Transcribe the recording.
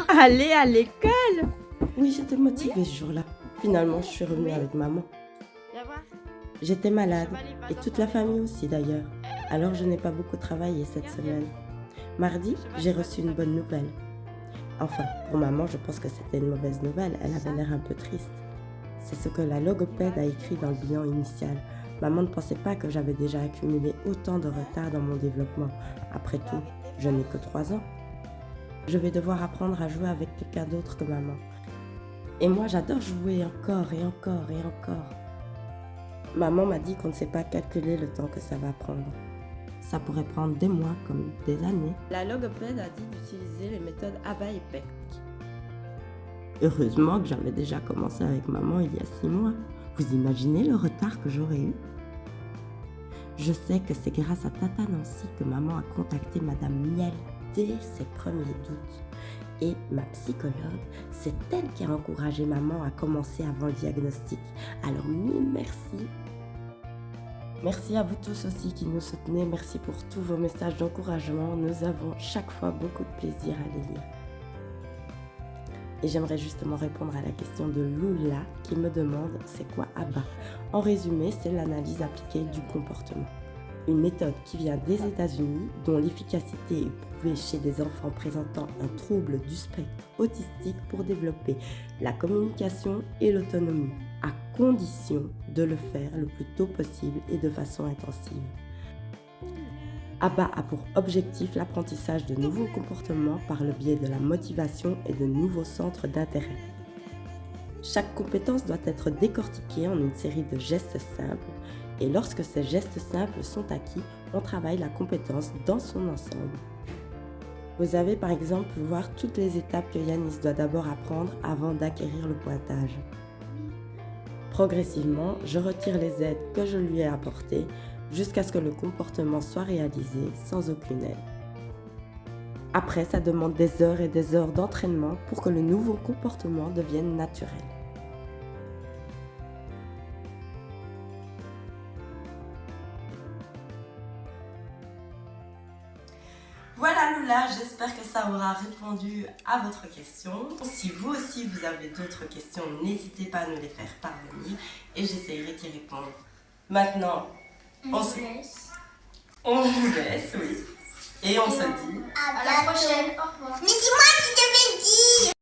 Aller à l'école. Oui, j'étais motivée ce jour-là. Finalement, je suis revenue avec maman. J'étais malade, et toute la famille aussi d'ailleurs. Alors je n'ai pas beaucoup travaillé cette semaine. Mardi, j'ai reçu une bonne nouvelle. Enfin, pour maman, je pense que c'était une mauvaise nouvelle. Elle avait l'air un peu triste. C'est ce que la logopède a écrit dans le bilan initial. Maman ne pensait pas que j'avais déjà accumulé autant de retard dans mon développement. Après tout, je n'ai que 3 ans. Je vais devoir apprendre à jouer avec quelqu'un d'autre que maman. Et moi, j'adore jouer encore et encore et encore. Maman m'a dit qu'on ne sait pas calculer le temps que ça va prendre. Ça pourrait prendre des mois comme des années. La logopède a dit d'utiliser les méthodes ABA et PEC. Heureusement que j'avais déjà commencé avec maman il y a 6 mois. Vous imaginez le retard que j'aurais eu? Je sais que c'est grâce à Tata Nancy que maman a contacté Madame Miel dès ses premiers doutes. Et ma psychologue, c'est elle qui a encouragé maman à commencer avant le diagnostic. Alors mille merci. Merci à vous tous aussi qui nous soutenez. Merci pour tous vos messages d'encouragement. Nous avons chaque fois beaucoup de plaisir à les lire. Et j'aimerais justement répondre à la question de Lula qui me demande c'est quoi ABA. En résumé, c'est l'analyse appliquée du comportement. Une méthode qui vient des États-Unis, dont l'efficacité est prouvée chez des enfants présentant un trouble du spectre autistique pour développer la communication et l'autonomie, à condition de le faire le plus tôt possible et de façon intensive. ABA a pour objectif l'apprentissage de nouveaux comportements par le biais de la motivation et de nouveaux centres d'intérêt. Chaque compétence doit être décortiquée en une série de gestes simples et lorsque ces gestes simples sont acquis, on travaille la compétence dans son ensemble. Vous avez par exemple pu voir toutes les étapes que Yanis doit d'abord apprendre avant d'acquérir le pointage. Progressivement, je retire les aides que je lui ai apportées jusqu'à ce que le comportement soit réalisé sans aucune aide. Après, ça demande des heures et des heures d'entraînement pour que le nouveau comportement devienne naturel. Voilà Lula, j'espère que ça aura répondu à votre question. Si vous aussi vous avez d'autres questions, n'hésitez pas à nous les faire parvenir et j'essaierai d'y répondre. Maintenant, on vous laisse, oui. Et on se dit à la prochaine. Au revoir. Mais c'est moi qui devais le dire.